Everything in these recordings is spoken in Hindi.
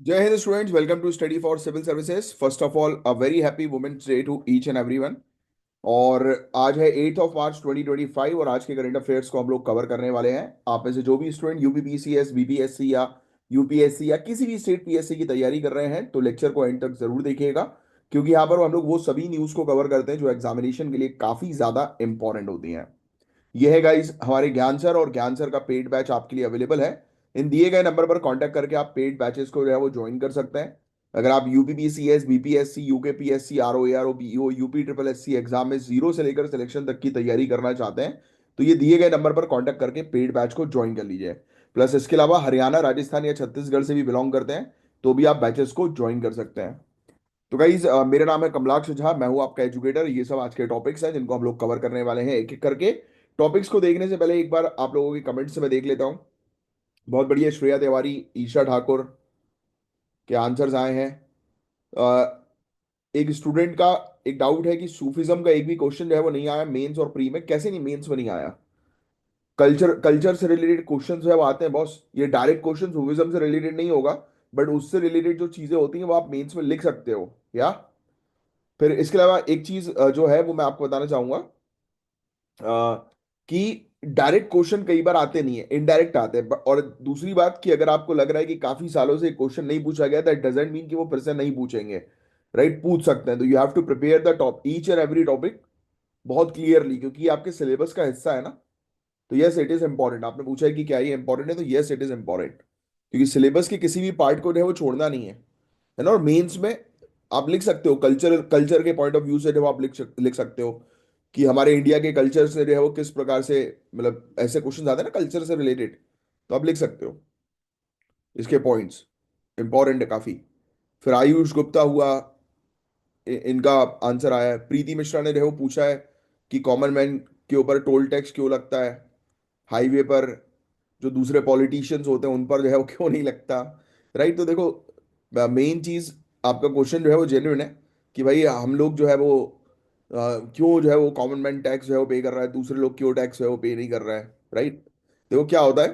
जय Hind students, welcome to study for civil services. First of all a very happy women's day to each and everyone. और आज है 8 ऑफ मार्च 2025 और आज के करंट अफेयर्स को हम लोग कवर करने वाले हैं। आप में से जो भी स्टूडेंट यूपीपीसीएस, बीपीएससी या यूपीएससी या किसी भी स्टेट पीएससी की तैयारी कर रहे हैं तो लेक्चर को एंड तक जरूर देखिएगा, क्योंकि यहाँ पर हम लोग वो सभी न्यूज़ को कवर करते हैं जो एग्जामिनेशन के लिए काफ़ी ज़्यादा इंपॉर्टेंट होती हैं। ये है गाइस हमारे ज्ञान सर, और ज्ञान सर का पेड बैच आपके लिए अवेलेबल है। इन दिए गए नंबर पर कांटेक्ट करके आप पेड बैचेस को जो है वो ज्वाइन कर सकते हैं। अगर आप UPPCS, BPSC, UKPSC, ROAR, BEO, UP triple SC exam में जीरो से लेकर सिलेक्शन तक की तैयारी करना चाहते हैं तो ये दिए गए नंबर पर कांटेक्ट करके पेड बैच को ज्वाइन कर लीजिए। प्लस इसके अलावा हरियाणा, राजस्थान या छत्तीसगढ़ से भी बिलोंग करते हैं तो भी आप बैचेस को ज्वाइन कर सकते हैं। तो गाइज मेरा नाम है कमलाक्ष झा, मैं हूं आपका एजुकेटर। ये सब आज के टॉपिक्स हैं जिनको हम लोग कवर करने वाले हैं एक एक करके। टॉपिक्स को देखने से पहले एक बार आप लोगों के कमेंट से मैं देख लेता हूं। बहुत बढ़िया, श्रेया तिवारी, ईशा ठाकुर के आंसर्स आए हैं। अ, एक स्टूडेंट का एक डाउट है कि सूफिज्म का एक भी क्वेश्चन जो है वो नहीं आया मेंस और प्री में। कैसे नहीं, मेंस में नहीं आया? कल्चर कल्चर से रिलेटेड क्वेश्चन जो है वो आते हैं बॉस। ये डायरेक्ट क्वेश्चन सूफिज्म से रिलेटेड नहीं होगा, बट उससे रिलेटेड जो चीजें होती हैं वो आप मेंस में लिख सकते हो या। फिर इसके अलावा एक चीज जो है वो मैं आपको बताना चाहूंगा कि डायरेक्ट क्वेश्चन कई बार आते नहीं है, इनडायरेक्ट आते हैं। और दूसरी बात कि अगर आपको लग रहा है कि काफी सालों से क्वेश्चन नहीं पूछा गया, दैट डजंट मीन कि वो फिर से नहीं पूछेंगे। राइट, पूछ सकते हैं। तो you have to prepare the top each and every topic बहुत क्लियरली, क्योंकि ये आपके सिलेबस का हिस्सा है ना। तो यस इट इज इंपॉर्टेंट। आपने पूछा है कि क्या ये इंपॉर्टेंट है, तो यस इट इज इंपॉर्टेंट, क्योंकि सिलेबस के किसी भी पार्ट को जो है वो छोड़ना नहीं है ना। और मेंस में आप लिख सकते हो कल्चर कल्चर के पॉइंट ऑफ व्यू से जो आप लिख सकते हो कि हमारे इंडिया के कल्चर से जो है वो किस प्रकार से, मतलब ऐसे क्वेश्चन आते हैं ना कल्चर से रिलेटेड, तो आप लिख सकते हो। इसके पॉइंट्स इंपॉर्टेंट है काफी। फिर आयुष गुप्ता हुआ, इनका आंसर आया है। प्रीति मिश्रा ने जो है वो पूछा है कि कॉमन मैन के ऊपर टोल टैक्स क्यों लगता है, हाईवे पर जो दूसरे पॉलिटिशियंस होते हैं उन पर जो है वो क्यों नहीं लगता। राइट, तो देखो मेन चीज, आपका क्वेश्चन जो है वो जेन्युइन है कि भाई हम लोग जो है वो क्यों जो है वो कॉमन मैन टैक्स जो है वो पे कर रहा है, दूसरे लोग क्यों टैक्स जो है वो पे नहीं कर रहा है। राइट, देखो क्या होता है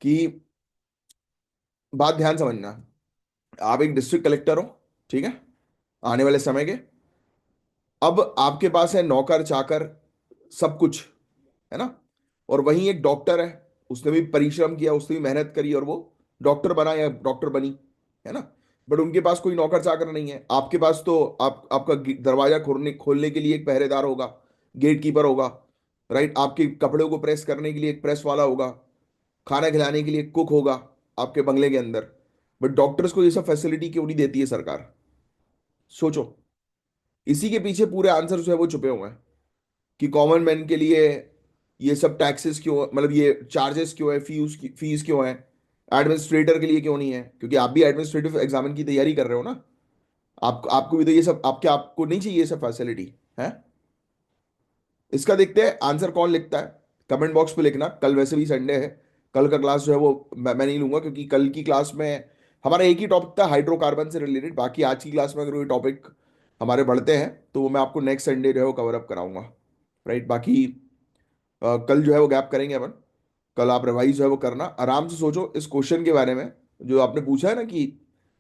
कि बात ध्यान समझना। आप एक डिस्ट्रिक्ट कलेक्टर हो, ठीक है, आने वाले समय के। अब आपके पास है नौकर चाकर सब कुछ, है ना। और वहीं एक डॉक्टर है, उसने भी परिश्रम किया, उसने भी मेहनत करी और वो डॉक्टर बना या डॉक्टर बनी, है ना। बट उनके पास कोई नौकर चाकर नहीं है। आपके पास तो आपका दरवाजा खोलने खोलने के लिए एक पहरेदार होगा, गेट कीपर होगा। राइट, आपके कपड़ों को प्रेस करने के लिए एक प्रेस वाला होगा, खाना खिलाने के लिए एक कुक होगा आपके बंगले के अंदर। बट डॉक्टर्स को ये सब फैसिलिटी क्यों नहीं देती है सरकार? सोचो। इसी के पीछे पूरे आंसर जो है वो छुपे हुए हैं कि कॉमन मैन के लिए ये सब टैक्सेस क्यों, मतलब ये चार्जेस क्यों है, फीस क्यों है। एडमिनिस्ट्रेटर के लिए क्यों नहीं है, क्योंकि आप भी एडमिनिस्ट्रेटिव एग्जामिन की तैयारी कर रहे हो ना। आपको भी तो ये सब, आपको नहीं चाहिए ये सब फैसिलिटी है। इसका देखते हैं आंसर कौन लिखता है। कमेंट बॉक्स पे लिखना। कल वैसे भी संडे है, कल का क्लास जो है वो मैं नहीं लूंगा, क्योंकि कल की क्लास में हमारा एक ही टॉपिक था हाइड्रोकार्बन से रिलेटेड। बाकी आज की क्लास में अगर कोई टॉपिक हमारे बढ़ते हैं तो वो मैं आपको नेक्स्ट संडे जो है वो कवर अप कराऊंगा। राइट, बाकी कल जो है वो गैप करेंगे अपन। कल आप रिवाइज जो है वो करना, आराम से सोचो इस क्वेश्चन के बारे में जो आपने पूछा है ना। कि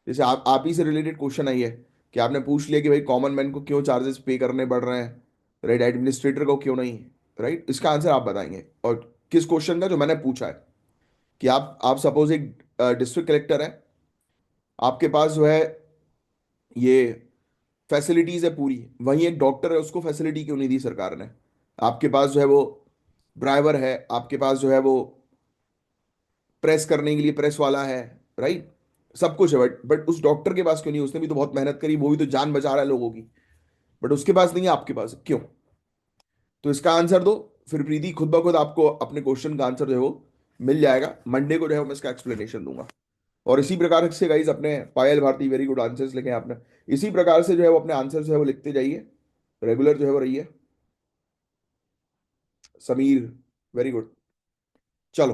जैसे आप ही से रिलेटेड क्वेश्चन आई है कि आपने पूछ लिया कि भाई कॉमन मैन को क्यों चार्जेस पे करने पड़ रहे हैं, राइट, एडमिनिस्ट्रेटर को क्यों नहीं। राइट, इसका आंसर आप बताएंगे। और किस क्वेश्चन का जो मैंने पूछा है कि आप सपोज एक डिस्ट्रिक्ट कलेक्टर है, आपके पास जो है ये फैसिलिटीज है पूरी, वहीं एक डॉक्टर है, उसको फैसिलिटी क्यों नहीं दी सरकार ने। आपके पास जो है वो ड्राइवर है, आपके पास जो है वो प्रेस करने के लिए प्रेस वाला है, राइट, सब कुछ है। बट उस डॉक्टर के पास क्यों नहीं? उसने भी तो बहुत मेहनत करी, वो भी तो जान बचा रहा है लोगों की। बट उसके पास नहीं है, आपके पास है। क्यों? तो इसका आंसर दो। फिर प्रीति खुद ब खुद आपको अपने क्वेश्चन का आंसर जो है वो मिल जाएगा। मंडे को जो है मैं इसका एक्सप्लेनेशन दूंगा। और इसी प्रकार से गाइज अपने पायल भारती, वेरी गुड आंसर्स लिखे हैं आपने। इसी प्रकार से जो है वो अपने आंसर जो है वो लिखते जाइए, रेगुलर जो है वो रहिए। Sameer, very good. चलो,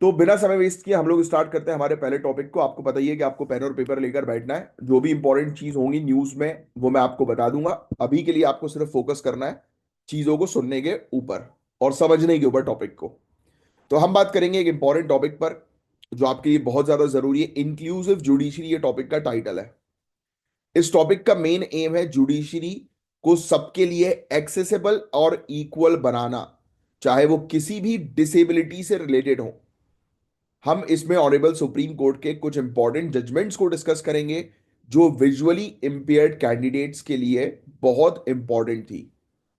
तो बिना समय वेस्ट किए हम लोग स्टार्ट करते हैं हमारे पहले टॉपिक को। आपको पता ही है कि आपको पेन और पेपर लेकर बैठना है। जो भी इंपॉर्टेंट चीज होंगी न्यूज में वो मैं आपको बता दूंगा। अभी के लिए आपको सिर्फ फोकस करना है चीजों को सुनने के ऊपर और समझने के ऊपर टॉपिक को। तो हम बात करेंगे एक इंपॉर्टेंट टॉपिक पर, जो आपके लिए बहुत ज्यादा जरूरी है। इंक्लूसिव जुडिशरी ये टॉपिक का टाइटल है। इस टॉपिक का मेन एम है जुडिशरी को सबके लिए एक्सेसिबल और इक्वल बनाना, चाहे वो किसी भी डिसेबिलिटी से रिलेटेड हो। हम इसमें ऑनरेबल सुप्रीम कोर्ट के कुछ इंपॉर्टेंट जजमेंट्स को डिस्कस करेंगे जो विजुअली इंपेयर्ड कैंडिडेट्स के लिए बहुत इंपॉर्टेंट थी,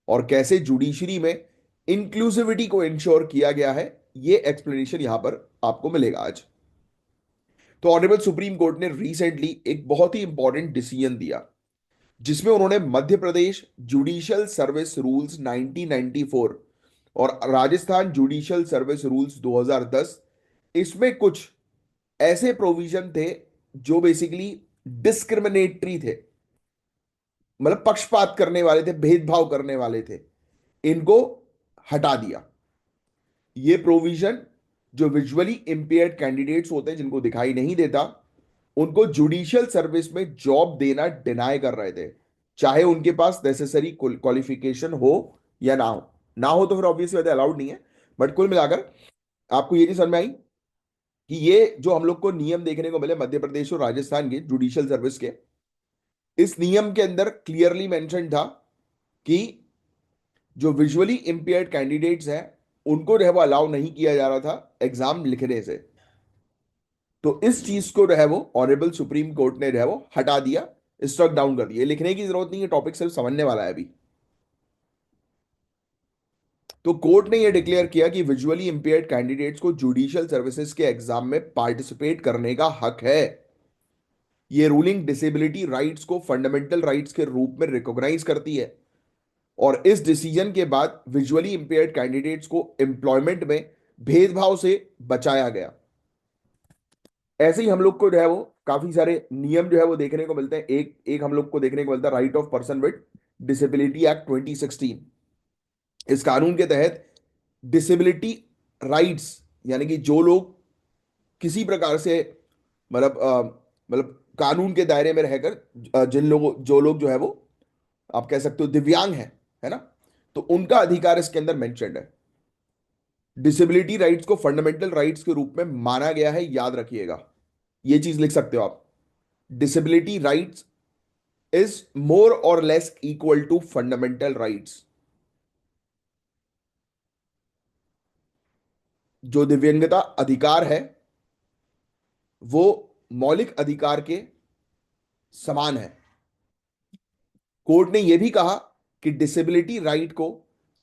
और कैसे जुडिशरी में इंक्लूसिविटी को इंश्योर किया गया है, ये एक्सप्लेनेशन यहां पर आपको मिलेगा आज। तो ऑनरेबल सुप्रीम कोर्ट ने रिसेंटली एक बहुत ही इंपॉर्टेंट डिसीजन दिया, जिसमें उन्होंने Madhya Pradesh judicial service rules 1994 और राजस्थान जुडिशियल सर्विस रूल्स 2010, इसमें कुछ ऐसे प्रोविजन थे जो बेसिकली डिस्क्रिमिनेटरी थे, मतलब पक्षपात करने वाले थे, भेदभाव करने वाले थे, इनको हटा दिया। ये प्रोविजन जो विजुअली इंपेयर्ड कैंडिडेट्स होते हैं, जिनको दिखाई नहीं देता, उनको जुडिशियल सर्विस में जॉब देना डिनाई कर रहे थे, चाहे उनके पास नेसेसरी क्वालिफिकेशन हो या ना हो। ना हो तो फिर ऑब्वियसली बात है अलाउड नहीं है। बट कुल मिलाकर आपको ये चीज समझ में आई कि ये जो हम लोग को नियम देखने को मिले मध्य प्रदेश और राजस्थान के जुडिशियल सर्विस के, इस नियम के अंदर क्लियरली मेंशन था कि जो विजुअली इंपेयर्ड कैंडिडेट्स हैं, उनको जो है वो अलाउ नहीं किया जा रहा था एग्जाम लिखने से। तो इस चीज को जो है वो ऑनरेबल सुप्रीम कोर्ट ने जो है वो हटा दिया, स्ट्रक डाउन कर दिया। लिखने की जरूरत नहीं है, टॉपिक सिर्फ समझने वाला है अभी। तो कोर्ट ने यह डिक्लेयर किया कि विजुअली इंपेयर्ड कैंडिडेट्स को जुडिशियल सर्विसेज के एग्जाम में पार्टिसिपेट करने का हक है। यह रूलिंग डिसेबिलिटी राइट्स को फंडामेंटल राइट्स के रूप में रिकॉग्नाइज करती है, और इस डिसीजन के बाद विजुअली इंपेयर्ड कैंडिडेट्स को एम्प्लॉयमेंट में भेदभाव से बचाया गया। ऐसे ही हम लोग को जो है वो काफी सारे नियम जो है वो देखने को मिलते हैं। एक एक हम लोग को देखने को मिलता है right of person with disability act 2016। इस कानून के तहत डिसेबिलिटी राइट्स, यानी कि जो लोग किसी प्रकार से मतलब कानून के दायरे में रहकर जिन लोगों जो लोग जो है वो आप कह सकते हो दिव्यांग है ना, तो उनका अधिकार इसके अंदर मेंशन्ड है। डिसेबिलिटी राइट्स को फंडामेंटल राइट्स के रूप में माना गया है, याद रखिएगा। ये चीज लिख सकते हो आप। डिसेबिलिटी राइट्स इज मोर और less equal to fundamental rights. जो दिव्यांगता अधिकार है वो मौलिक अधिकार के समान है। कोर्ट ने यह भी कहा कि डिसेबिलिटी राइट को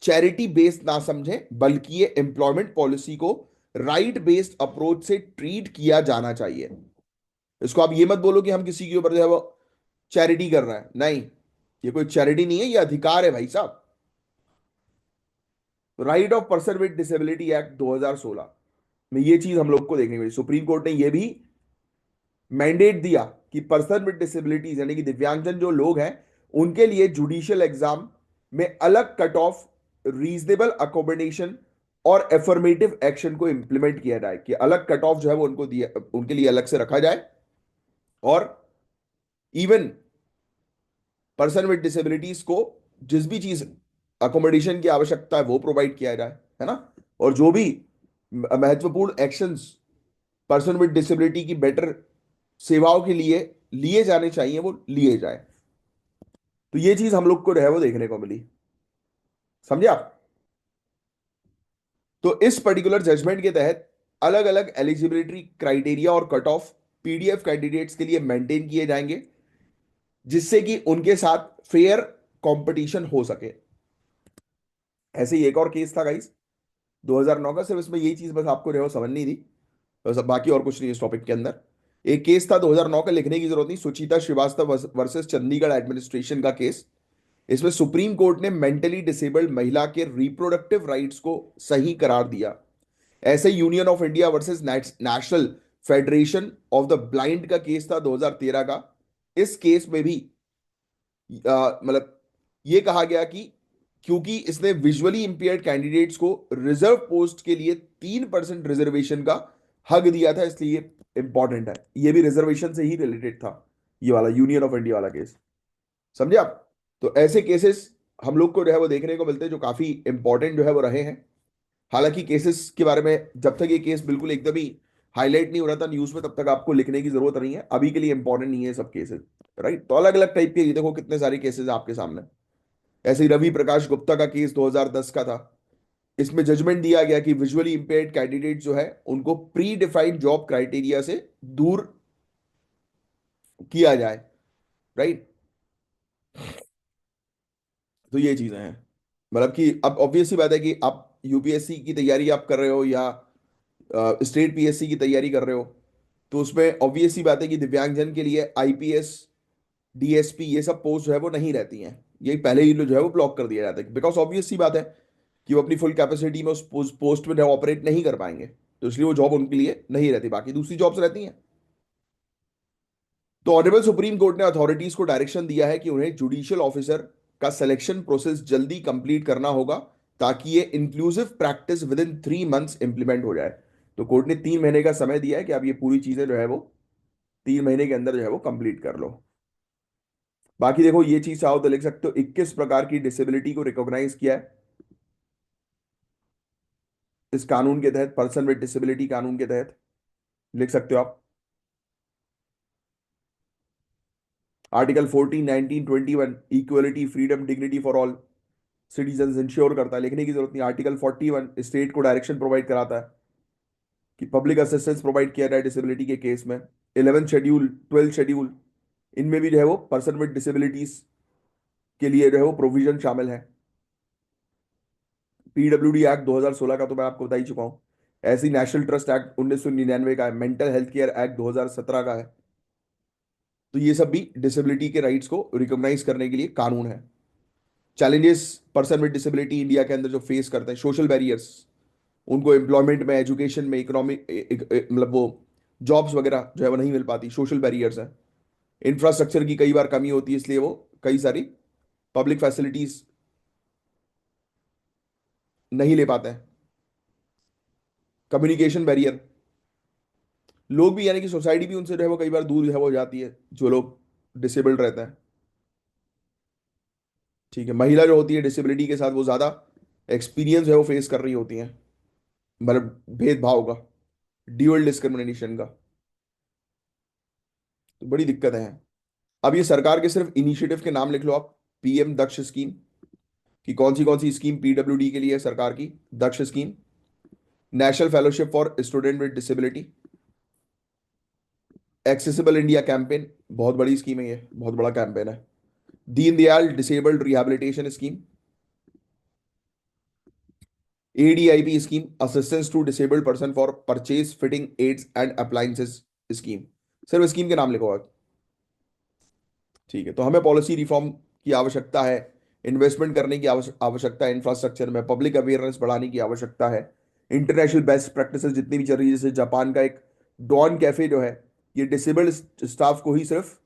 चैरिटी बेस्ड ना समझें, बल्कि ये एम्प्लॉयमेंट पॉलिसी को राइट बेस्ड अप्रोच से ट्रीट किया जाना चाहिए। इसको आप ये मत बोलो कि हम किसी के ऊपर जो है वो चैरिटी कर रहे हैं, नहीं, ये कोई चैरिटी नहीं है, ये अधिकार है भाई साहब। Right of person with disability act 2016 में ये चीज हम लोग को देखने को मिली। सुप्रीम कोर्ट ने यह भी मैंडेट दिया कि पर्सन विद डिसेबिलिटीज यानी कि दिव्यांगजन जो लोग हैं, उनके लिए जुडिशियल एग्जाम में अलग कट ऑफ, रीजनेबल अकोमोडेशन और एफर्मेटिव एक्शन को इंप्लीमेंट किया जाए, कि अलग कट ऑफ जो है वो उनको दिया, उनके लिए अलग से रखा जाए, और इवन पर्सन विद डिसेबिलिटीज को जिस भी चीज अकोमोडेशन की आवश्यकता है वो प्रोवाइड किया जाए, है ना। और जो भी महत्वपूर्ण एक्शंस पर्सन विद डिसेबिलिटी की बेटर सेवाओं के लिए लिए जाने चाहिए वो लिए जाए। तो ये चीज हम लोग को जो है वो देखने को मिली। समझे आप। तो इस पर्टिकुलर जजमेंट के तहत अलग अलग एलिजिबिलिटी क्राइटेरिया और कट ऑफ पीडीएफ कैंडिडेट्स के लिए मेंटेन किए जाएंगे, जिससे कि उनके साथ फेयर कंपटीशन हो सके। ऐसे ही एक और केस था गाइस 2009 का, सिर्फ इसमें यही चीज बस आपको जो है वो समझनी थी, बस बाकी और कुछ नहीं इस टॉपिक के अंदर। एक केस था 2009 का, लिखने की जरूरत नहीं, सुचिता श्रीवास्तव वर्सेस चंडीगढ़ एडमिनिस्ट्रेशन का केस। इसमें सुप्रीम कोर्ट ने मेंटली डिसेबल्ड महिला के रिप्रोडक्टिव राइट्स को सही करार दिया। ऐसे union of India versus national federation of the blind का केस था 2013 का। इस केस में भी मतलब ये कहा गया कि क्योंकि इसने विजुअली इंपेयर्ड कैंडिडेट्स को रिजर्व पोस्ट के लिए 3% रिजर्वेशन का हक दिया था, इसलिए इंपॉर्टेंट है। ये भी रिजर्वेशन से ही रिलेटेड था, ये वाला यूनियन ऑफ इंडिया वाला केस। समझे आप। तो ऐसे केसेस हम लोग को जो है वो देखने को मिलते हैं जो काफी इंपॉर्टेंट जो है वो रहे हैं। हालांकि केसेस के बारे में जब तक ये केस बिल्कुल एकदम ही हाईलाइट नहीं हो रहा था न्यूज में, तब तक आपको लिखने की जरूरत नहीं है, अभी के लिए इंपॉर्टेंट नहीं है सब केसेस। राइट, तो अलग अलग टाइप के, ये देखो कितने सारे केसेस आपके सामने। ऐसे ही रवि प्रकाश गुप्ता का केस 2010 का था। इसमें जजमेंट दिया गया कि विजुअली इंपेयर्ड कैंडिडेट जो है उनको प्री डिफाइंड जॉब क्राइटेरिया से दूर किया जाए। राइट, तो ये चीजें हैं। मतलब कि अब ऑब्वियस सी बात है कि आप यूपीएससी की तैयारी आप कर रहे हो या स्टेट पीएससी की तैयारी कर रहे हो, तो उसमें ऑब्वियस सी बात है कि दिव्यांगजन के लिए आईपीएस, डीएसपी, ये सब पोस्ट जो है वो नहीं रहती हैं। ये पहले ही जो है वो ब्लॉक कर दिया जाता है, बिकॉज ऑब्वियस सी बात है कि वो अपनी फुल कैपेसिटी में उस पोस्ट में ऑपरेट नहीं कर पाएंगे, तो इसलिए वो जॉब उनके लिए नहीं रहती, बाकी दूसरी जॉब्स रहती हैं। तो ऑनरेबल सुप्रीम कोर्ट ने अथॉरिटीज को डायरेक्शन दिया है कि उन्हें जुडिशियल ऑफिसर का सिलेक्शन प्रोसेस जल्दी कंप्लीट करना होगा, ताकि ये inclusive practice with in 3 months implement हो जाए। तो कोर्ट ने 3 महीने का समय दिया है कि आप ये पूरी चीजें जो है वो 3 महीने के अंदर जो है वो कंप्लीट कर लो। बाकी देखो, ये चीज चाहो तो लिख सकते हो, 21 प्रकार की डिसेबिलिटी को रिकॉग्नाइज किया है इस कानून के तहत, पर्सन विद डिसेबिलिटी कानून के तहत लिख सकते हो आप। Article 14, 19, 21 equality, freedom, dignity for all citizen ensure करता है, लिखने की जरूरत नहीं। आर्टिकल 41 स्टेट को डायरेक्शन प्रोवाइड कराता है कि पब्लिक असिस्टेंस प्रोवाइड किया जाए डिसेबिलिटी के केस में। 11th शेड्यूल, 12th शेड्यूल, इनमें भी जो है वो पर्सन विद डिसेबिलिटीज के लिए जो है वो प्रोविजन शामिल है। पीडब्ल्यूडी एक्ट 2016 का तो मैं आपको बता ही चुका हूं। ऐसी नेशनल ट्रस्ट एक्ट 1999 का है, मेंटल हेल्थ केयर एक्ट 2017 का है। तो ये सब भी डिसेबिलिटी के राइट्स को रिकॉग्नाइज करने के लिए कानून है। Challenges person with disability India के अंदर जो फेस करते हैं, सोशल बैरियर्स, उनको एम्प्लॉयमेंट में, एजुकेशन में, इकोनॉमिक, मतलब वो जॉब्स वगैरह जो है वो नहीं मिल पाती, सोशल बैरियर्स हैं। इंफ्रास्ट्रक्चर की कई बार कमी होती है, इसलिए वो कई सारी पब्लिक फैसिलिटीज नहीं ले पाते हैं। कम्युनिकेशन बैरियर, लोग भी यानी कि सोसाइटी भी उनसे जो है वो कई बार दूर जो है वो हो जाती है, जो लोग डिसेबल्ड रहते हैं। ठीक है, महिला जो होती है डिसेबिलिटी के साथ, वो ज्यादा एक्सपीरियंस है वो फेस कर रही होती हैं, मतलब भेदभाव का, ड्यूअल डिस्क्रिमिनेशन का। तो बड़ी दिक्कतें हैं। अब ये सरकार के सिर्फ इनिशिएटिव के नाम लिख लो आप। पीएम दक्ष स्कीम, कि कौन सी स्कीम पीडब्ल्यूडी के लिए है सरकार की। Daksh scheme, national fellowship for student with disability, accessible India campaign, बहुत बड़ी स्कीम है, ये बहुत बड़ा कैंपेन है। Deendayal disabled rehabilitation scheme, ADIP scheme, assistance to disabled person for purchase fitting aids and appliances scheme. सिर्फ स्कीम के नाम लिखो आप। ठीक है, तो हमें पॉलिसी रिफॉर्म की आवश्यकता है, इन्वेस्टमेंट करने की आवश्यकता है इंफ्रास्ट्रक्चर में, पब्लिक अवेयरनेस बढ़ाने की आवश्यकता है। इंटरनेशनल बेस्ट प्रैक्टिसेस जितनी भी चल रही है, जैसे जापान का एक डॉन कैफे जो है, ये डिसेबल्ड स्टाफ को ही सिर्फ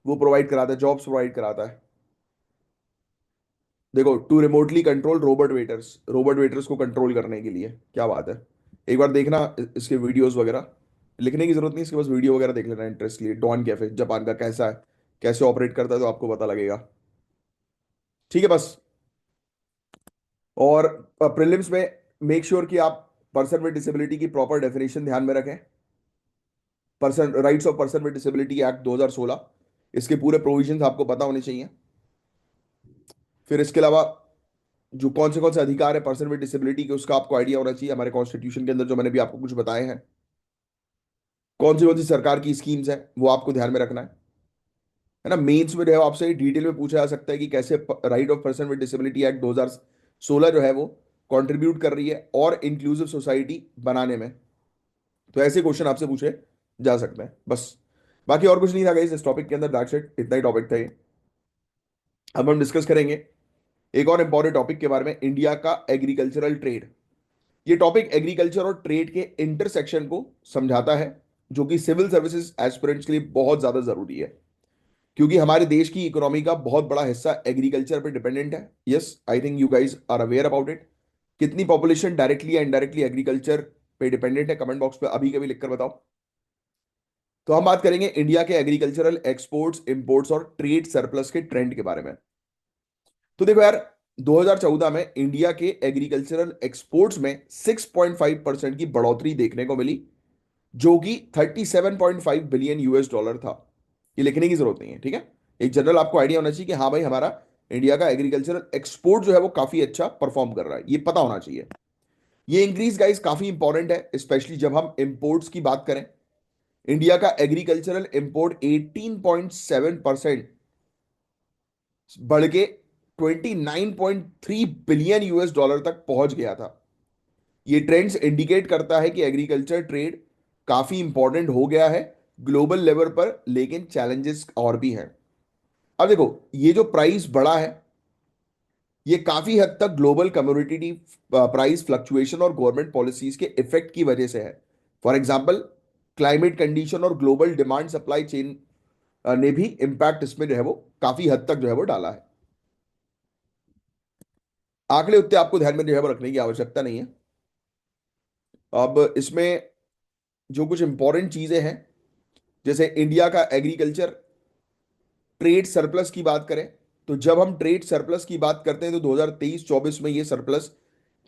वो प्रोवाइड कराता है, जॉब्स प्रोवाइड कराता है। देखो, to remotely control robot waiters को कंट्रोल करने के लिए, क्या बात है। एक बार देखना इसके वीडियोस वगैरह, लिखने की जरूरत नहीं, इसके बस वीडियो वगैरह देख लेना इंटरेस्ट के लिए। डॉन कैफे जापान का कैसा है, कैसे ऑपरेट करता है, तो आपको पता लगेगा। ठीक है बस। और प्रीलिम्स में मेक श्योर कि आप पर्सन विद डिसेबिलिटी की प्रॉपर डेफिनेशन ध्यान में रखें। Person rights of person with disability act 2016, इसके पूरे प्रोविजंस आपको पता होने चाहिए। फिर इसके अलावा जो कौन से अधिकार है पर्सन विद डिसेबिलिटी के, उसका आपको आइडिया होना चाहिए हमारे कॉन्स्टिट्यूशन के अंदर, जो मैंने भी आपको कुछ बताए हैं। कौन सी सरकार की स्कीम्स है वो आपको ध्यान में रखना है ना। मेंस में जो है आपसे डिटेल में पूछा जा सकता है कि कैसे right of person with disability act 2016 जो है वो कंट्रीब्यूट कर रही है और इंक्लूसिव सोसाइटी बनाने में। तो ऐसे क्वेश्चन आपसे पूछे जा सकते हैं बस। बाकी और कुछ नहीं था गाइस इस टॉपिक के अंदर, दैट्स इट, इतना ही टॉपिक था ये। अब हम डिस्कस करेंगे एक और इंपॉर्टेंट टॉपिक के बारे में, इंडिया का एग्रीकल्चरल ट्रेड। ये टॉपिक एग्रीकल्चर और ट्रेड के इंटरसेक्शन को समझाता है, जो कि सिविल सर्विसेज एस्पिरेंट्स के लिए बहुत ज्यादा जरूरी है, क्योंकि हमारे देश की इकोनॉमी का बहुत बड़ा हिस्सा एग्रीकल्चर पे डिपेंडेंट है। Yes, I think you guys are aware about it. कितनी पॉपुलेशन डायरेक्टली या इनडायरेक्टली एग्रीकल्चर पे डिपेंडेंट है, कमेंट बॉक्स पे अभी कभी लिखकर बताओ। तो हम बात करेंगे इंडिया के एग्रीकल्चरल एक्सपोर्ट्स, इंपोर्ट्स और ट्रेड सरप्लस के ट्रेंड के बारे में। तो देखो यार, 2014 में इंडिया के एग्रीकल्चरल एक्सपोर्ट्स में 6.5% की बढ़ोतरी देखने को मिली, जो कि 37.5 बिलियन US डॉलर था। ये लिखने की जरूरत नहीं है, ठीक है। एक जनरल आपको आइडिया होना चाहिए कि हाँ भाई, हमारा इंडिया का एग्रीकल्चरल एक्सपोर्ट जो है वो काफी अच्छा परफॉर्म कर रहा है, ये पता होना चाहिए। ये इंक्रीज गाइस काफी इंपॉर्टेंट है, स्पेशली जब हम इंपोर्ट्स की बात करें। इंडिया का एग्रीकल्चरल इंपोर्ट 18.7% बढ़ के 29.3 बिलियन US डॉलर तक पहुंच गया था। ये ट्रेंड्स इंडिकेट करता है कि एग्रीकल्चर ट्रेड काफी इंपॉर्टेंट हो गया है ग्लोबल लेवल पर, लेकिन चैलेंजेस और भी हैं। अब देखो, ये जो प्राइस बढ़ा है, ये काफी हद तक ग्लोबल कम्योडिटी प्राइस फ्लक्चुएशन और गवर्नमेंट पॉलिसीज के इफेक्ट की वजह से है। फॉर एग्जांपल, क्लाइमेट कंडीशन और ग्लोबल डिमांड सप्लाई चेन ने भी इम्पैक्ट इसमें जो है वो काफी हद तक जो है वो डाला है। आंकड़े उतने आपको ध्यान में जो है वो रखने की आवश्यकता नहीं है। अब इसमें जो कुछ इंपॉर्टेंट चीजें हैं, जैसे इंडिया का एग्रीकल्चर ट्रेड सरप्लस की बात करें, तो जब हम ट्रेड सरप्लस की बात करते हैं तो 2023-24 में ये सरप्लस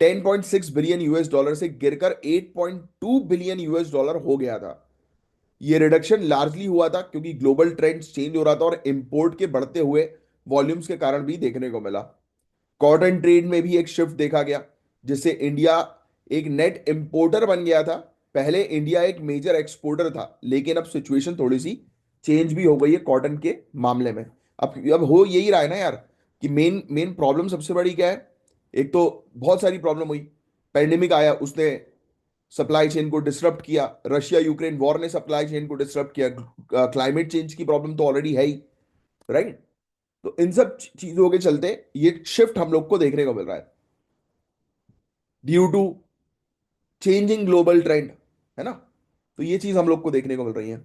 10.6 बिलियन US डॉलर से गिरकर 8.2 बिलियन US डॉलर हो गया था। ये रिडक्शन लार्जली हुआ था क्योंकि ग्लोबल ट्रेंड्स चेंज हो रहा था और इंपोर्ट के बढ़ते हुए वॉल्यूम्स के कारण भी देखने को मिला। कॉटन ट्रेड में भी एक शिफ्ट देखा गया, जिससे इंडिया एक नेट इंपोर्टर बन गया था। पहले इंडिया एक मेजर एक्सपोर्टर था, लेकिन अब सिचुएशन थोड़ी सी चेंज भी हो गई है कॉटन के मामले में। अब हो यही रहा है ना यार, कि मेन मेन प्रॉब्लम सबसे बड़ी क्या है। एक तो बहुत सारी प्रॉब्लम हुई, पैंडेमिक आया, उसने सप्लाई चेन को डिसरप्ट किया। रशिया यूक्रेन वॉर ने सप्लाई चेन को डिसरप्ट किया। क्लाइमेट चेंज की प्रॉब्लम तो ऑलरेडी है ही, राइट। तो इन सब चीजों के चलते ये शिफ्ट हम लोग को देखने को मिल रहा है, due to changing global trend, है ना। तो ये चीज हम लोग को देखने को मिल रही है।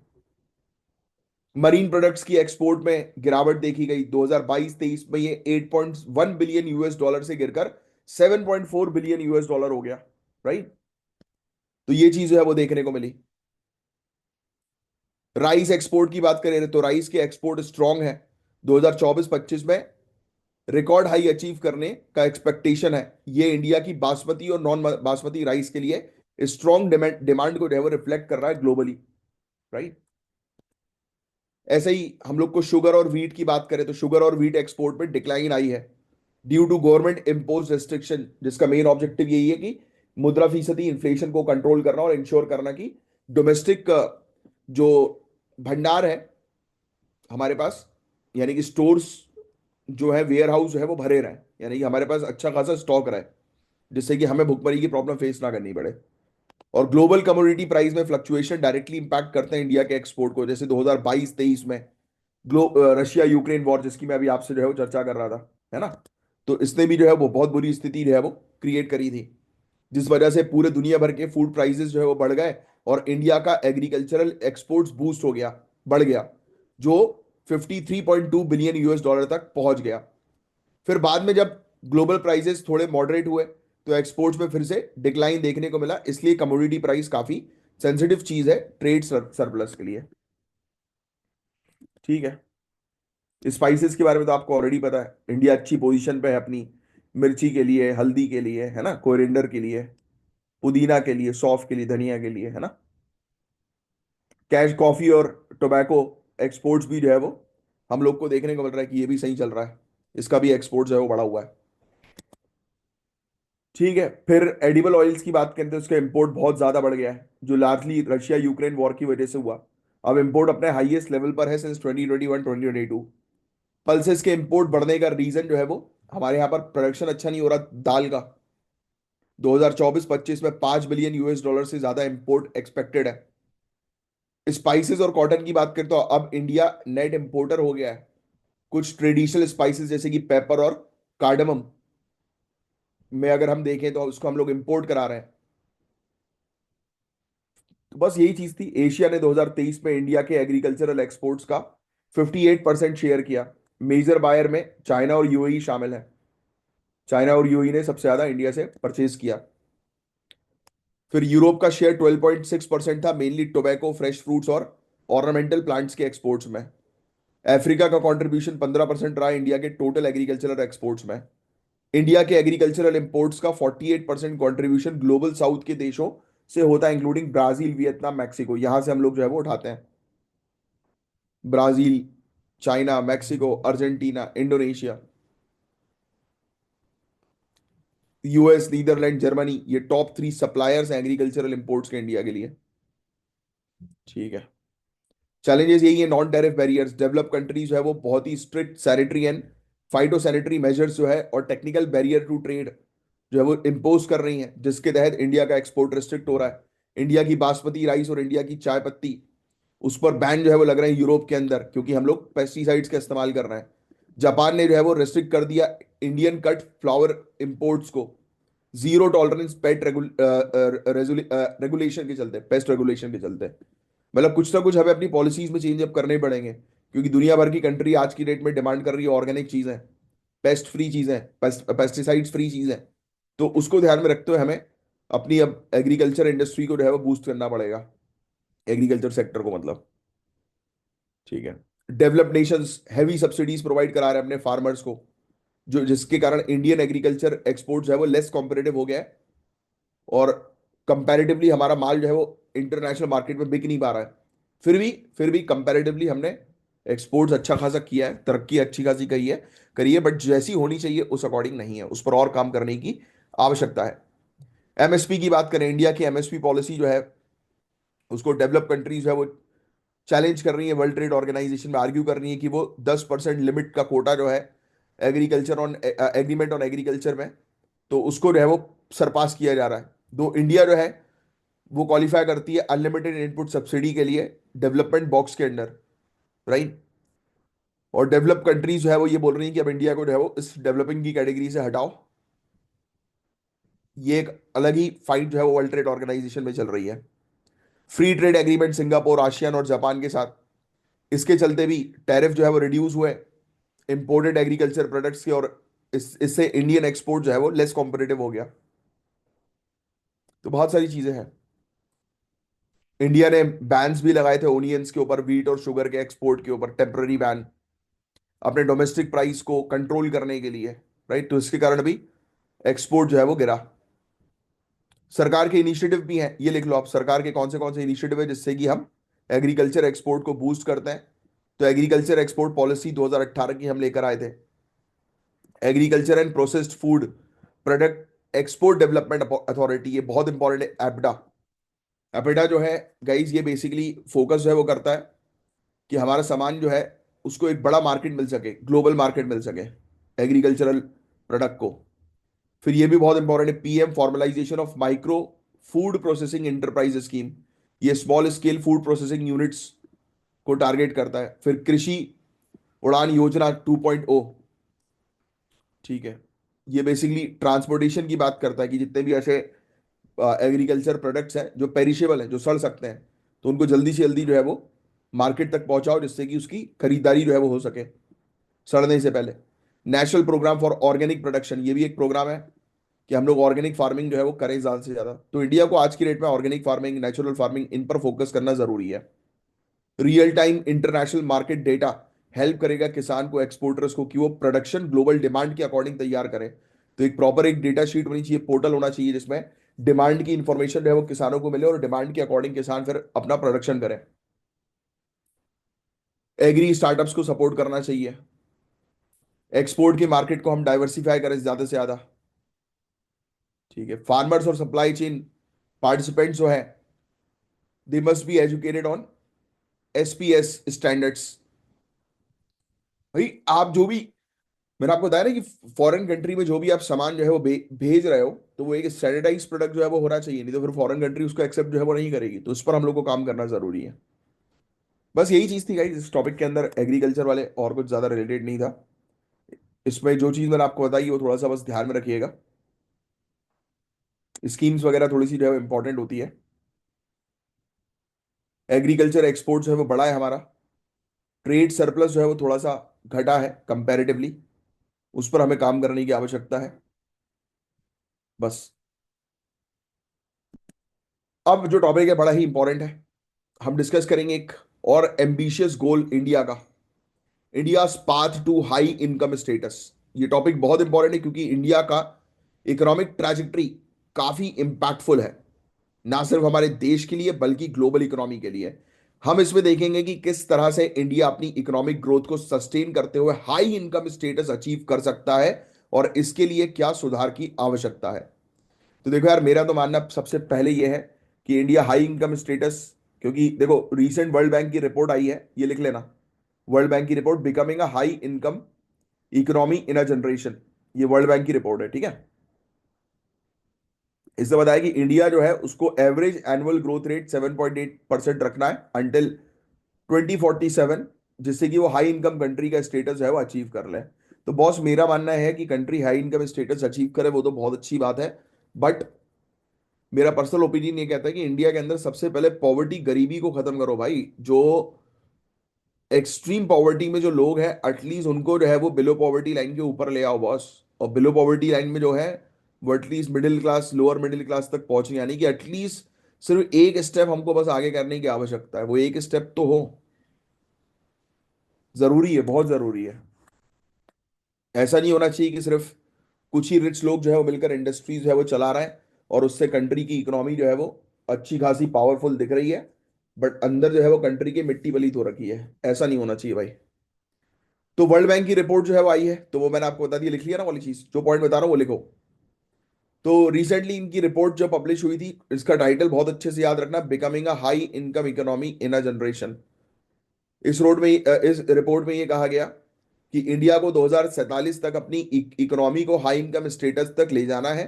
मरीन प्रोडक्ट्स की एक्सपोर्ट में गिरावट देखी गई 2022-23 में। ये 8.1 बिलियन US डॉलर से गिरकर 7.4 बिलियन US डॉलर हो गया, राइट। तो ये चीज जो है वो देखने को मिली। राइस एक्सपोर्ट की बात करें तो राइस के एक्सपोर्ट स्ट्रांग है। 2024-25 में रिकॉर्ड हाई अचीव करने का एक्सपेक्टेशन है। ये इंडिया की बासमती और नॉन बासमती राइस के लिए स्ट्रांग डिमांड को जो है वो रिफ्लेक्ट कर रहा है ग्लोबली, राइट। ऐसे ही हम लोग को शुगर और वीट की बात करें तो शुगर और वीट एक्सपोर्ट में डिक्लाइन आई है, due to government impose restriction, जिसका मेन ऑब्जेक्टिव यही है कि मुद्रा फीसदी इन्फ्लेशन को कंट्रोल करना और इंश्योर करना कि डोमेस्टिक जो भंडार है हमारे पास, यानी कि स्टोर्स जो है, वेयर हाउस जो है वो भरे रहे, यानी कि हमारे पास अच्छा खासा स्टॉक रहे, जिससे कि हमें भुखमरी की प्रॉब्लम फेस ना करनी पड़े। और ग्लोबल कमोडिटी प्राइस में फ्लक्चुएशन डायरेक्टली इंपैक्ट करते हैं इंडिया के एक्सपोर्ट को, जैसे 2022-23 में रशिया यूक्रेन वॉर, जिसकी मैं अभी आपसे जो है वो चर्चा कर रहा था, है ना। तो इसने भी जो है वो बहुत बुरी स्थिति जो है वो क्रिएट करी थी, जिस वजह से पूरे दुनिया भर के फूड प्राइसेस जो है वो बढ़ गए और इंडिया का एग्रीकल्चरल एक्सपोर्ट्स बूस्ट हो गया, बढ़ गया, जो 53.2 बिलियन US डॉलर तक पहुंच गया। फिर बाद में जब ग्लोबल प्राइसेस थोड़े मॉडरेट हुए तो एक्सपोर्ट्स में फिर से डिक्लाइन देखने को मिला, इसलिए कमोडिटी प्राइस काफी सेंसिटिव चीज है ट्रेड सरप्लस के लिए, ठीक है। स्पाइसेस के बारे में तो आपको ऑलरेडी पता है, इंडिया अच्छी पोजीशन पे है अपनी, मिर्ची के लिए, हल्दी के लिए, है ना, कोरिएंडर के लिए, पुदीना के लिए, सौंफ के लिए, धनिया के लिए, है ना। कैश कॉफी और टोबैको एक्सपोर्ट्स भी जो है वो हम लोग को देखने को मिल रहा है कि ये भी सही चल रहा है, इसका भी एक्सपोर्ट जो है वो बढ़ा हुआ है, ठीक है। फिर एडिबल ऑयल्स की बात करें तो उसका इंपोर्ट बहुत ज्यादा बढ़ गया है, जो लार्जली रशिया यूक्रेन वॉर की वजह से हुआ। अब इंपोर्ट अपने हाईएस्ट लेवल पर है सिंस 2021-2022। पल्सेस के इंपोर्ट बढ़ने का रीजन जो है वो, हमारे यहाँ पर प्रोडक्शन अच्छा नहीं हो रहा दाल का। 2024-25 में 5 बिलियन US डॉलर से ज्यादा इंपोर्ट एक्सपेक्टेड है। स्पाइसेस और कॉटन की बात करें तो अब इंडिया नेट इंपोर्टर हो गया है। कुछ ट्रेडिशनल स्पाइसेस जैसे कि पेपर और कार्डमम में अगर हम देखें तो उसको हम लोग इंपोर्ट करा रहे हैं। तो बस यही चीज थी। एशिया ने 2023 में इंडिया के एग्रीकल्चरल एक्सपोर्ट्स का 58% शेयर किया। मेजर बायर में चाइना और यूएई शामिल है। चाइना और यूएई ने सबसे ज्यादा इंडिया से परचेज किया। फिर यूरोप का शेयर 12.6% था, मेनली टोबैको, फ्रेश फ्रूट्स और ऑर्नामेंटल प्लांट्स के एक्सपोर्ट्स में। अफ्रीका का कंट्रीब्यूशन 15% रहा इंडिया के टोटल एग्रीकल्चरल एक्सपोर्ट्स में। इंडिया के एग्रीकल्चरल इंपोर्ट्स का 48% कंट्रीब्यूशन ग्लोबल साउथ के देशों से होता है, इंक्लूडिंग ब्राजील, वियतनाम, मैक्सिको, यहां से हम लोग जो है वो उठाते हैं। Brazil, China, Mexico, Argentina, Indonesia, US, Netherland, Germany, ये टॉप 3 सप्लायर्स हैं एग्रीकल्चरल इंपोर्ट्स के इंडिया के लिए। ठीक है। चैलेंजेस यही है, non tariff barriers, develop countries जो है वो बहुत ही strict sanitary and phyto sanitary measures जो है और टेक्निकल बैरियर टू ट्रेड जो है वो इम्पोज कर रही हैं, जिसके तहत इंडिया का एक्सपोर्ट रिस्ट्रिक्ट हो रहा है। इंडिया की बासमती राइस और इंडिया की चाय पत्ती, उस पर बैन जो है वो लग रहे हैं यूरोप के अंदर, क्योंकि हम लोग पेस्टिसाइड्स का इस्तेमाल कर रहे हैं। जापान ने जो है वो रेस्ट्रिक्ट कर दिया इंडियन कट फ्लावर इंपोर्ट्स को, जीरो टॉलरेंस पेट रेगुलेशन के चलते, पेस्ट रेगुलेशन के चलते। मतलब कुछ ना कुछ हमें अपनी पॉलिसीज में चेंज अप करने पड़ेंगे, क्योंकि दुनिया भर की कंट्री आज की डेट में डिमांड कर रही है ऑर्गेनिक चीजें, पेस्ट फ्री चीजें, पेस्टिसाइड्स फ्री चीजें। तो उसको ध्यान में रखते हुए हमें अपनी अब एग्रीकल्चर इंडस्ट्री को जो है वो बूस्ट करना पड़ेगा, एग्रीकल्चर सेक्टर को मतलब। ठीक है। Developed Nations heavy subsidies provide करा रहे हैं अपने फार्मर्स को, जो जिसके कारण इंडियन एग्रीकल्चर एक्सपोर्ट जो है वो लेस कॉम्पिटेटिव हो गया है, और कंपैरेटिवली हमारा माल जो है वो इंटरनेशनल मार्केट में बिक नहीं पा रहा है। फिर भी कंपैरेटिवली हमने एक्सपोर्ट्स अच्छा खासा किया है, तरक्की अच्छी खासी करी है, बट जैसी होनी चाहिए उस अकॉर्डिंग नहीं है, उस पर और काम करने की आवश्यकता है। एमएसपी की बात करें, इंडिया की एमएसपी पॉलिसी जो है उसको डेवलप कंट्रीज जो है वो चैलेंज कर रही है, वर्ल्ड ट्रेड ऑर्गेनाइजेशन में आर्ग्यू कर रही है कि वो 10% लिमिट का कोटा जो है agriculture on agreement on agriculture में, तो उसको जो है वो सरपास किया जा रहा है। दो इंडिया जो है वो क्वालिफाई करती है अनलिमिटेड इनपुट सब्सिडी के लिए डेवलपमेंट बॉक्स के अंडर, राइट। और डेवलप कंट्रीज जो है वो ये बोल रही हैं कि अब इंडिया को जो है वो इस डेवलपिंग की कैटेगरी से हटाओ। ये एक अलग ही फाइट जो है वो वर्ल्ड ट्रेड ऑर्गेनाइजेशन में चल रही है। Free trade agreement Singapore, ASEAN और जापान के साथ, इसके चलते भी टैरिफ जो है वो रिड्यूस हुए इंपोर्टेड एग्रीकल्चर प्रोडक्ट्स के, और इससे इंडियन एक्सपोर्ट जो है वो लेस कॉम्पिटेटिव हो गया। तो बहुत सारी चीजें हैं। इंडिया ने बैन्स भी लगाए थे ओनियंस के ऊपर, वीट और शुगर के एक्सपोर्ट के ऊपर, टेम्पररी बैन, अपने डोमेस्टिक प्राइस को कंट्रोल करने के लिए, राइट। तो इसके कारण भी एक्सपोर्ट जो है वो गिरा। सरकार के इनिशिएटिव भी हैं, ये लिख लो आप, सरकार के कौन से इनिशिएटिव है जिससे कि हम एग्रीकल्चर एक्सपोर्ट को बूस्ट करते हैं। तो एग्रीकल्चर एक्सपोर्ट पॉलिसी 2018 की हम लेकर आए थे। Agriculture and processed food product export development authority, ये बहुत इंपॉर्टेंट है, एपडा। एपडा जो है गाइज, ये बेसिकली फोकस जो है वो करता है कि हमारा सामान जो है उसको एक बड़ा मार्केट मिल सके, ग्लोबल मार्केट मिल सके एग्रीकल्चरल प्रोडक्ट को। फिर ये भी बहुत इंपॉर्टेंट है, PM formalisation of micro food processing enterprise scheme, ये small scale food processing units को टारगेट करता है। फिर कृषि उड़ान योजना 2.0, ठीक है, ये बेसिकली ट्रांसपोर्टेशन की बात करता है कि जितने भी ऐसे एग्रीकल्चर प्रोडक्ट्स हैं जो पेरिशेबल हैं, जो सड़ सकते हैं, तो उनको जल्दी से जल्दी जो है वो मार्केट तक पहुंचाओ, जिससे कि उसकी खरीदारी जो है वो हो सके सड़ने से पहले। National programme for organic production, ये भी एक प्रोग्राम है कि हम लोग ऑर्गेनिक फार्मिंग जो है वो करें ज़्यादा से ज़्यादा। तो इंडिया को आज की डेट में ऑर्गेनिक फार्मिंग, नेचुरल फार्मिंग, इन पर फोकस करना जरूरी है। Real time international market data help करेगा किसान को, एक्सपोर्टर्स को, कि वो प्रोडक्शन ग्लोबल डिमांड के अकॉर्डिंग तैयार करें। तो एक प्रॉपर एक डेटा शीट होनी चाहिए, पोर्टल होना चाहिए, जिसमें डिमांड की इंफॉर्मेशन जो है वो किसानों को मिले, और डिमांड के अकॉर्डिंग किसान फिर अपना प्रोडक्शन करें। एग्री स्टार्टअप्स को सपोर्ट करना चाहिए, एक्सपोर्ट के मार्केट को हम डाइवर्सिफाई करें ज्यादा से ज्यादा। ठीक है। फार्मर्स और सप्लाई चेन पार्टिसिपेंट्स जो है, they must be educated on SPS standards. भाई आप जो भी, मैंने आपको बताया ना कि फॉरेन कंट्री में जो भी आप सामान जो है वो भेज रहे हो, तो वो एक स्टैंडर्डाइज प्रोडक्ट जो है वो होना चाहिए, नहीं तो फिर फॉरेन कंट्री उसको एक्सेप्ट जो है वो नहीं करेगी। तो उस पर हम लोग को काम करना जरूरी है। बस यही चीज थी गाइस इस टॉपिक के अंदर, एग्रीकल्चर वाले, और कुछ ज्यादा रिलेटेड नहीं था। इसमें जो चीज मैंने आपको बताई वो थोड़ा सा बस ध्यान में रखिएगा। स्कीम्स वगैरह थोड़ी सी जो है इंपॉर्टेंट होती है। एग्रीकल्चर एक्सपोर्ट जो है वो बड़ा है हमारा, ट्रेड सरप्लस जो है वो थोड़ा सा घटा है कंपैरेटिवली, उस पर हमें काम करने की आवश्यकता है। बस अब जो टॉपिक है बड़ा ही इंपॉर्टेंट है, हम डिस्कस करेंगे एक और एम्बिशियस गोल इंडिया का, India path to high income status. ये टॉपिक बहुत इंपॉर्टेंट है क्योंकि इंडिया का इकोनॉमिक ट्रैजेक्टरी काफी इंपैक्टफुल है। ना सिर्फ हमारे देश के लिए बल्कि ग्लोबल इकोनॉमी के लिए। हम इसमें देखेंगे कि किस तरह से इंडिया अपनी इकोनॉमिक ग्रोथ को सस्टेन करते हुए हाई इनकम स्टेटस अचीव कर सकता है और इसके लिए क्या सुधार की आवश्यकता है। तो देखो यार, मेरा तो मानना सबसे पहले यह है कि इंडिया हाई इनकम स्टेटस, क्योंकि देखो रीसेंट वर्ल्ड बैंक की रिपोर्ट आई है, ये लिख लेना। वर्ल्ड बैंक की report, becoming a high income economy in a generation, ये वर्ल्ड बैंक की रिपोर्ट है, ठीक है। इससे बताया कि इंडिया जो है उसको एवरेज एनुअल ग्रोथ रेट 7.8% रखना है अंटिल 2047, जिससे कि वो हाई इनकम कंट्री का स्टेटस है वो अचीव कर ले। तो बॉस, मेरा मानना है कि country high income status achieve करे वो तो बहुत अच्छी बात है, बट मेरा पर्सनल ओपिनियन ये कहता है कि इंडिया के अंदर सबसे पहले पॉवर्टी, गरीबी को खत्म करो भाई। जो एक्सट्रीम पॉवर्टी में जो लोग हैं, एटलीस्ट उनको जो है वो बिलो पॉवर्टी लाइन के ऊपर ले आओ बॉस। और बिलो पॉवर्टी लाइन में जो है वो at least middle class, lower middle class तक पहुंचे, यानी कि एटलीस्ट सिर्फ एक स्टेप हमको बस आगे करने की आवश्यकता है, वो एक स्टेप तो हो। जरूरी है, बहुत जरूरी है। ऐसा नहीं होना चाहिए कि सिर्फ कुछ ही रिच लोग जो है वो मिलकर इंडस्ट्रीज जो है वो चला रहे हैं और उससे कंट्री की इकोनॉमी जो है वो अच्छी खासी पावरफुल दिख रही है, बट अंदर जो है वो कंट्री की मिट्टी पलीत हो रखी है। ऐसा नहीं होना चाहिए भाई। तो वर्ल्ड बैंक की रिपोर्ट जो है वो आई है, तो वो मैंने आपको बता दिया, लिख लिया ना वाली चीज, जो पॉइंट बता रहा हूँ वो लिखो। तो रिसेंटली इनकी रिपोर्ट जो पब्लिश हुई थी, इसका टाइटल बहुत अच्छे से याद रखना, becoming a high income economy in a generation. इस रिपोर्ट में ये कहा गया कि इंडिया को 2047 तक अपनी इकोनॉमी को हाई इनकम स्टेटस तक ले जाना है।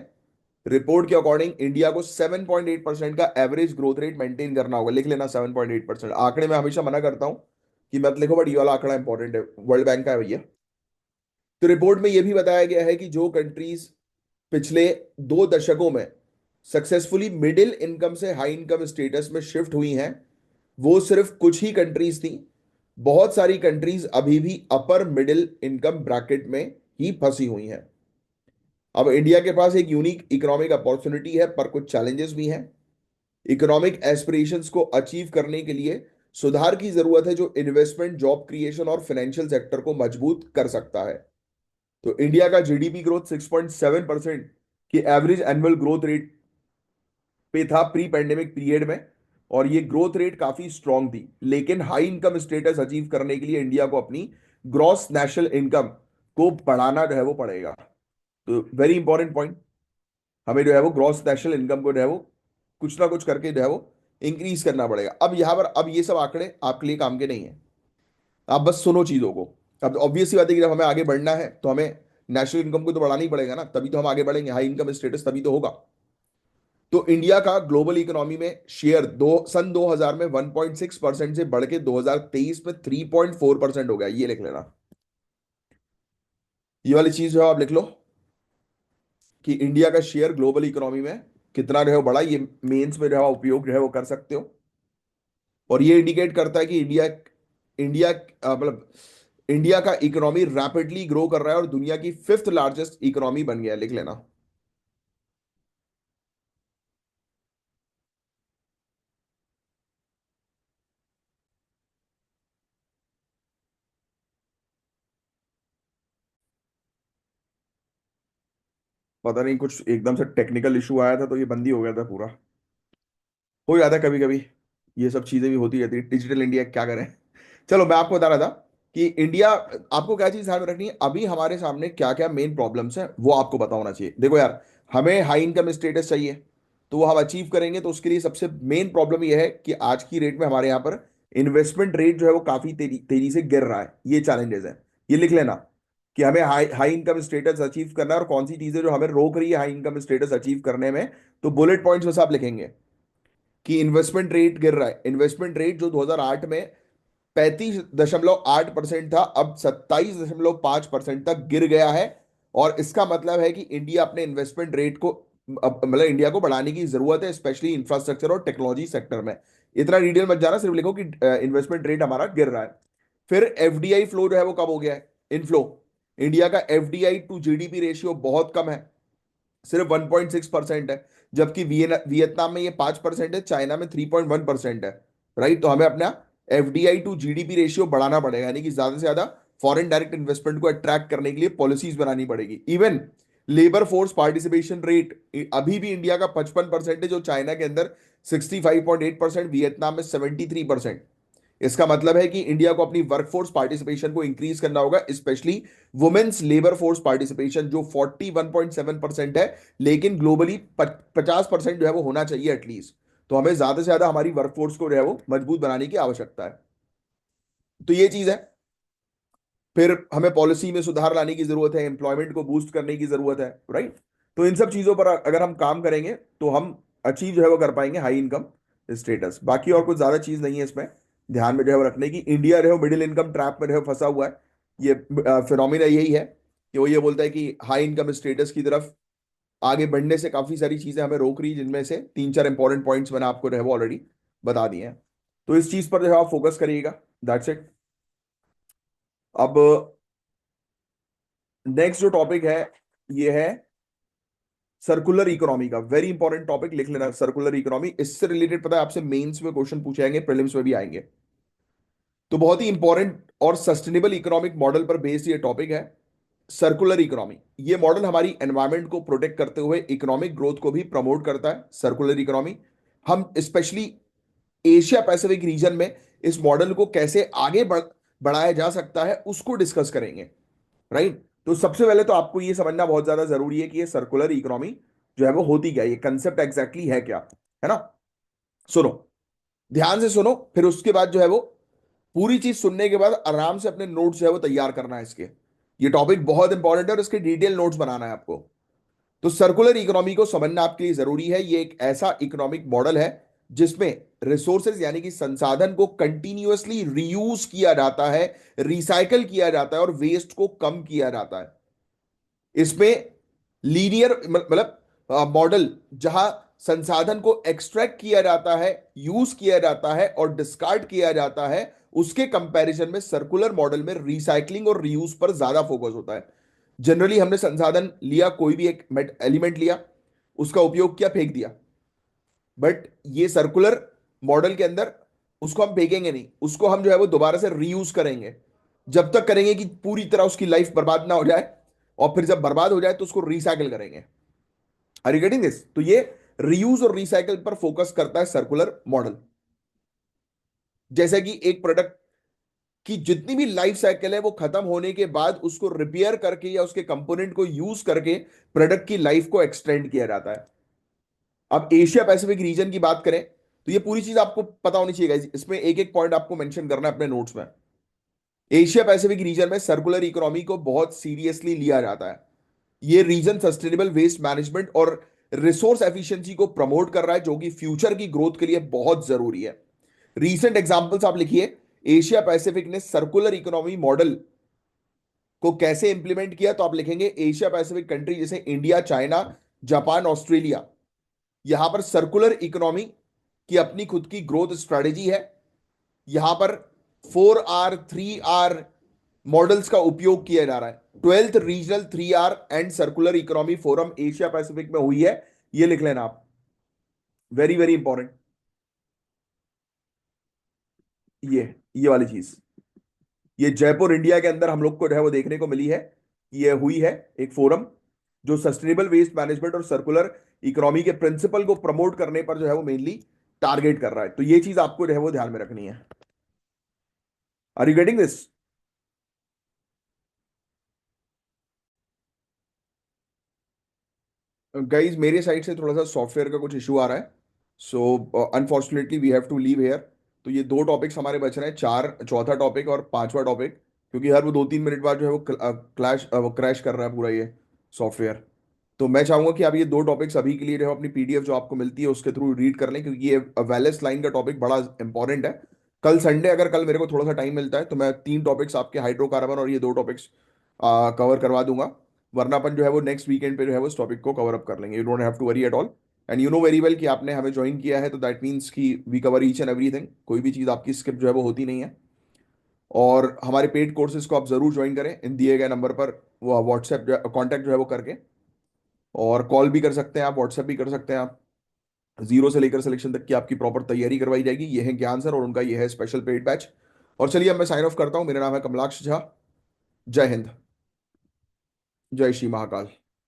रिपोर्ट के अकॉर्डिंग इंडिया को 7.8% का एवरेज ग्रोथ रेट मेंटेन करना होगा। लिख लेना 7.8%। आंकड़े में हमेशा मना करता हूं कि मत लिखो, बट ये वाला आंकड़ा इंपॉर्टेंट है, वर्ल्ड बैंक का है भैया। तो रिपोर्ट में यह भी बताया गया है कि जो कंट्रीज पिछले 2 दशकों में सक्सेसफुली मिडिल इनकम से हाई इनकम स्टेटस में शिफ्ट हुई हैं, वो सिर्फ कुछ ही कंट्रीज थी। बहुत सारी कंट्रीज अभी भी अपर मिडिल इनकम ब्रैकेट में ही फंसी हुई हैं। अब इंडिया के पास एक यूनिक इकोनॉमिक अपॉर्चुनिटी है, पर कुछ चैलेंजेस भी हैं। इकोनॉमिक एस्पिरेशंस को अचीव करने के लिए सुधार की जरूरत है, जो इन्वेस्टमेंट, जॉब क्रिएशन और फाइनेंशियल सेक्टर को मजबूत कर सकता है। तो इंडिया का जीडीपी ग्रोथ 6.7% की एवरेज एनुअल ग्रोथ रेट पे था प्री पेंडेमिक पीरियड में, और ये ग्रोथ रेट काफी स्ट्रांग थी। लेकिन हाई इनकम स्टेटस अचीव करने के लिए इंडिया को अपनी ग्रॉस नेशनल इनकम को बढ़ाना जो है वो पड़ेगा। तो वेरी इंपॉर्टेंट पॉइंट, हमें जो है वो ग्रॉस नेशनल इनकम को जो है वो कुछ ना कुछ करके जो है वो इंक्रीज करना पड़ेगा। अब यहां पर, अब ये सब आंकड़े आपके लिए काम के नहीं है, आप बस सुनो चीजों को। अब ऑब्वियस सी बात है कि जब हमें आगे बढ़ना है तो हमें नेशनल इनकम को तो बढ़ाना ही पड़ेगा ना, तभी तो हम आगे बढ़ेंगे, हाई इनकम स्टेटस तभी तो होगा। तो इंडिया का ग्लोबल इकोनॉमी में शेयर दो सन 2000 में 1.6% से बढ़ के 2023 में 3.4% हो गया, ये लिख लेना। ये वाली चीज जो है आप लिख लो कि इंडिया का शेयर ग्लोबल इकोनॉमी में कितना जो है वो बढ़ा। ये मेंस में जो है उपयोग जो है वो कर सकते हो। और ये इंडिकेट करता है कि इंडिया इंडिया मतलब इंडिया का इकोनॉमी रैपिडली ग्रो कर रहा है और दुनिया की फिफ्थ लार्जेस्ट इकोनॉमी बन गया है, लिख लेना। पता नहीं, कुछ एकदम से टेक्निकल इशू आया था तो ये बंद ही हो गया था पूरा। हो जाता है कभी कभी, ये सब चीजें भी होती रहती है, डिजिटल इंडिया क्या करें। चलो, मैं आपको बता रहा था कि इंडिया, आपको क्या चीज ध्यान में रखनी है, अभी हमारे सामने क्या क्या मेन प्रॉब्लम्स हैं वो आपको पता होना चाहिए। देखो यार, हमें हाई इनकम स्टेटस चाहिए, तो वो हम अचीव करेंगे, तो उसके लिए सबसे मेन प्रॉब्लम ये है कि आज की रेट में हमारे यहाँ पर इन्वेस्टमेंट रेट जो है वो काफी तेजी तेजी से गिर रहा है। ये चैलेंजेस है, ये लिख लेना कि हमें high high income status achieve करना है और कौन सी चीजें जो हमें रोक रही है हाई इनकम स्टेटस अचीव करने में। तो बुलेट पॉइंट्स बस आप लिखेंगे कि इन्वेस्टमेंट रेट गिर रहा है। इन्वेस्टमेंट रेट जो 2008 में 35.8% था, अब 27.5% तक गिर गया है। और इसका मतलब है कि इंडिया अपने इन्वेस्टमेंट रेट को, मतलब इंडिया को बढ़ाने की जरूरत है, स्पेशली इंफ्रास्ट्रक्चर और टेक्नोलॉजी सेक्टर में। इतना डिटेल मत जाना, सिर्फ लिखो कि इन्वेस्टमेंट रेट हमारा गिर रहा है। फिर एफडीआई फ्लो जो है वो कम हो गया है, इनफ्लो। इंडिया का एफडीआई टू जीडीपी रेशियो बहुत कम है, सिर्फ 1.6% है। जबकि वियतनाम में ये 5% है, चाइना में 3.1% है। राइट, तो हमें अपना एफडीआई टू जीडीपी रेशियो बढ़ाना पड़ेगा, यानी कि ज्यादा से ज्यादा फॉरेन डायरेक्ट इन्वेस्टमेंट को अट्रैक्ट करने के लिए पॉलिसीज बनानी पड़ेगी। Even labour force participation rate अभी भी इंडिया का 55% है, जो चाइना के अंदर 65.8%, वियतनाम में 73%। इसका मतलब है कि इंडिया को अपनी वर्कफोर्स पार्टिसिपेशन को इंक्रीज करना होगा, specially women's labour force participation जो 41.7% है, लेकिन ग्लोबली 50% जो है वो होना चाहिए एटलीस्ट। तो हमें ज्यादा से ज्यादा हमारी वर्कफोर्स को जो है वो मजबूत बनाने की आवश्यकता है। तो ये चीज है। फिर हमें पॉलिसी में सुधार लाने की जरूरत है, एम्प्लॉयमेंट को बूस्ट करने की जरूरत है, राइट। तो इन सब चीजों पर अगर हम काम करेंगे तो हम अचीव जो है वो कर पाएंगे हाई इनकम स्टेटस। बाकी और कुछ ज्यादा चीज नहीं है इसमें ध्यान में जो है वो रखने की। इंडिया जो है मिडिल इनकम ट्रैप में जो है फंसा हुआ है। ये फिनोमिना यही है कि वो ये बोलता है कि हाई इनकम स्टेटस की तरफ आगे बढ़ने से काफी सारी चीजें हमें रोक रही, जिनमें से तीन चार इंपॉर्टेंट पॉइंट्स मैंने आपको जो है वो ऑलरेडी बता दिए हैं। तो इस चीज पर जो है आप फोकस करिएगा। That's it. अब नेक्स्ट जो टॉपिक है ये है सर्कुलर इकोनॉमी का। वेरी इंपॉर्टेंट टॉपिक, लिख लेना सर्कुलर इकोनॉमी। इससे रिलेटेड पता है आपसे मेंस में क्वेश्चन पूछे जाएंगे, प्रीलिम्स में भी आएंगे। तो बहुत ही इंपॉर्टेंट और सस्टेनेबल इकोनॉमिक मॉडल पर बेस्ड ये टॉपिक है, सर्कुलर इकोनॉमी। ये मॉडल हमारी एनवायरनमेंट को प्रोटेक्ट करते हुए इकोनॉमिक ग्रोथ को भी प्रमोट करता है। सर्कुलर इकोनॉमी हम स्पेशली एशिया पैसिफिक रीजन में इस मॉडल को कैसे आगे बढ़ाया जा सकता है उसको डिस्कस करेंगे, राइट। तो सबसे पहले तो आपको ये समझना बहुत ज्यादा जरूरी है कि ये सर्कुलर इकोनॉमी जो है वो होती क्या है, ये कंसेप्ट एग्जैक्टली है क्या, है ना। सुनो, ध्यान से सुनो, फिर उसके बाद जो है वो पूरी चीज सुनने के बाद आराम से अपने नोट्स जो है वो तैयार करना है इसके। ये टॉपिक बहुत इंपॉर्टेंट है और इसके डिटेल नोट्स बनाना है आपको। तो सर्कुलर इकोनॉमी को समझना आपके लिए जरूरी है। ये एक ऐसा इकोनॉमिक मॉडल है जिसमें रिसोर्सेज यानी कि संसाधन को कंटिन्यूअसली रीयूज किया जाता है, रिसाइकल किया जाता है और वेस्ट को कम किया जाता है। इसमें लीनियर मतलब मॉडल जहां संसाधन को एक्सट्रैक्ट किया जाता है, यूज किया जाता है और डिस्कार्ड किया जाता है, उसके कंपैरिजन में सर्कुलर मॉडल में रिसाइकलिंग और रीयूज पर ज्यादा फोकस होता है। जनरली हमने संसाधन लिया, कोई भी एक एलिमेंट लिया, उसका उपयोग किया, फेंक दिया। बट ये सर्कुलर मॉडल के अंदर उसको हम फेंकेंगे नहीं, उसको हम जो है वो दोबारा से रीयूज करेंगे। जब तक करेंगे कि पूरी तरह उसकी लाइफ बर्बाद ना हो जाए, और फिर जब बर्बाद हो जाए तो उसको रिसाइकल करेंगे। Are you getting this? तो ये रीयूज और रिसाइकल पर फोकस करता है सर्कुलर मॉडल। जैसे कि एक प्रोडक्ट की जितनी भी लाइफ साइकिल है वो खत्म होने के बाद उसको रिपेयर करके या उसके कंपोनेंट को यूज करके प्रोडक्ट की लाइफ को एक्सटेंड किया जाता है। अब एशिया पैसिफिक रीजन की बात करें तो ये पूरी चीज आपको पता होनी चाहिए guys। इसमें एक एक पॉइंट आपको मेंशन करना है अपने नोट्स में। एशिया पैसिफिक रीजन में सर्कुलर इकोनॉमी को बहुत सीरियसली लिया जाता है। ये रीजन सस्टेनेबल वेस्ट मैनेजमेंट और रिसोर्स एफिशिएंसी को प्रमोट कर रहा है, जो कि फ्यूचर की ग्रोथ के लिए बहुत जरूरी है। रीसेंट एग्जांपल्स आप लिखिए। एशिया पैसिफिक ने सर्कुलर इकोनॉमी मॉडल को कैसे इंप्लीमेंट किया, तो आप लिखेंगे एशिया पैसिफिक कंट्री जैसे इंडिया, चाइना, जापान, ऑस्ट्रेलिया, यहां पर सर्कुलर इकोनॉमी की अपनी खुद की ग्रोथ स्ट्रेटेजी है। यहां पर 4R 3R मॉडल्स का उपयोग किया जा रहा है। 12th regional 3R and circular economy forum Asia Pacific में हुई है। ये लिख लेना आप, वेरी वेरी इंपॉर्टेंट। ये वाली चीज, ये जयपुर इंडिया के अंदर हम लोग को जो है वो देखने को मिली है। ये हुई है एक फोरम जो सस्टेनेबल वेस्ट मैनेजमेंट और सर्कुलर इकोनॉमी के प्रिंसिपल को प्रमोट करने पर जो है वो मेनली टारगेट कर रहा है। तो ये चीज आपको जो है वो ध्यान में रखनी है। Are you getting this? Guys मेरे साइड से थोड़ा सा सॉफ्टवेयर का कुछ इशू आ रहा है, so unfortunately we have to leave here. तो ये दो टॉपिक्स हमारे बच रहे हैं, चार, चौथा टॉपिक और पांचवा टॉपिक, क्योंकि हर वो 2-3 मिनट बाद जो है वो वो क्रैश कर रहा है पूरा ये सॉफ्टवेयर। तो मैं चाहूंगा कि आप ये दो टॉपिक्स अभी के लिए जो है अपनी पीडीएफ जो आपको मिलती है उसके थ्रू रीड कर लें, क्योंकि ये वैलेंस लाइन का टॉपिक बड़ा इंपॉर्टेंट है। कल संडे अगर कल मेरे को थोड़ा सा टाइम मिलता है तो मैं तीन टॉपिक्स आपके हाइड्रोकार्बन और ये दो टॉपिक्स कवर करवा दूंगा। वरना अपन जो है वो नेक्स्ट वीकेंड पे जो है वो इस टॉपिक को कवर अप कर लेंगे। You don't have to worry at all. And you know very well कि आपने हमें ज्वाइन किया है, तो दैट मीन्स कि we cover each and everything, कोई भी चीज़ आपकी स्किप जो है वो होती नहीं है। और हमारे पेड कोर्सेज को आप जरूर ज्वाइन करें इन दिए गए नंबर पर, वो व्हाट्सएप कॉन्टैक्ट जो है वो करके, और कॉल भी कर सकते हैं आप, व्हाट्सएप भी कर सकते हैं आप। जीरो से लेकर सिलेक्शन तक की आपकी प्रॉपर तैयारी करवाई जाएगी। ये है ज्ञान सर और उनका ये है स्पेशल पेड बैच। और चलिए अब मैं साइन ऑफ करता हूं। मेरा नाम है कमलाक्ष झा। जय हिंद, जय श्री महाकाल।